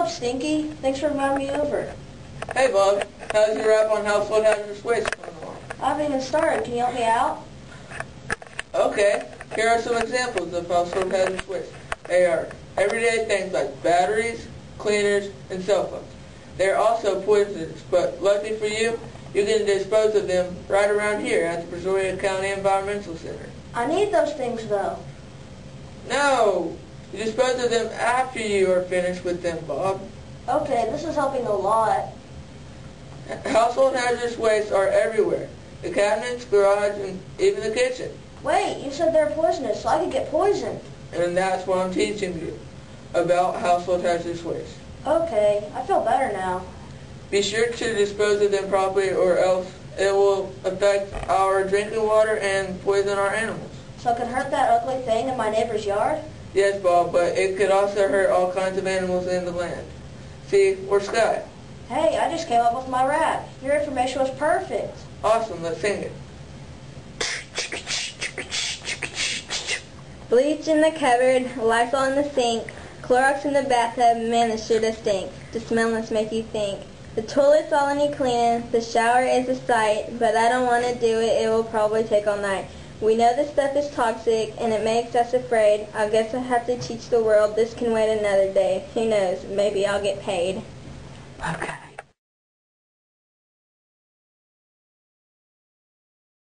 What's up, Stinky? Thanks for inviting me over. Hey Bob, how's your rap on household hazardous waste going along? I haven't even started. Can you help me out? Okay, here are some examples of household hazardous waste. They are everyday things like batteries, cleaners, and cell phones. They are also poisonous, but lucky for you, you can dispose of them right around here at the Brazoria County Environmental Center. I need those things, though. No, you dispose of them after you are finished with them, Bob. Okay, this is helping a lot. Household hazardous wastes are everywhere. The cabinets, garage, and even the kitchen. Wait, you said they're poisonous, so I could get poisoned. And that's what I'm teaching you about household hazardous waste. Okay, I feel better now. Be sure to dispose of them properly or else it will affect our drinking water and poison our animals. So it could hurt that ugly thing in my neighbor's yard? Yes, Bob, but it could also hurt all kinds of animals in the land. See, we're Sky. Hey, I just came up with my rap. Your information was perfect. Awesome, let's sing it. Bleach in the cupboard, Lysol in the sink, Clorox in the bathtub, man, this sure does stink. The smell must make you think. The toilet's all need cleaning, the shower is a sight, but I don't want to do it, it will probably take all night. We know this stuff is toxic, and it makes us afraid. I guess I have to teach the world this can wait another day. Who knows, maybe I'll get paid. Okay.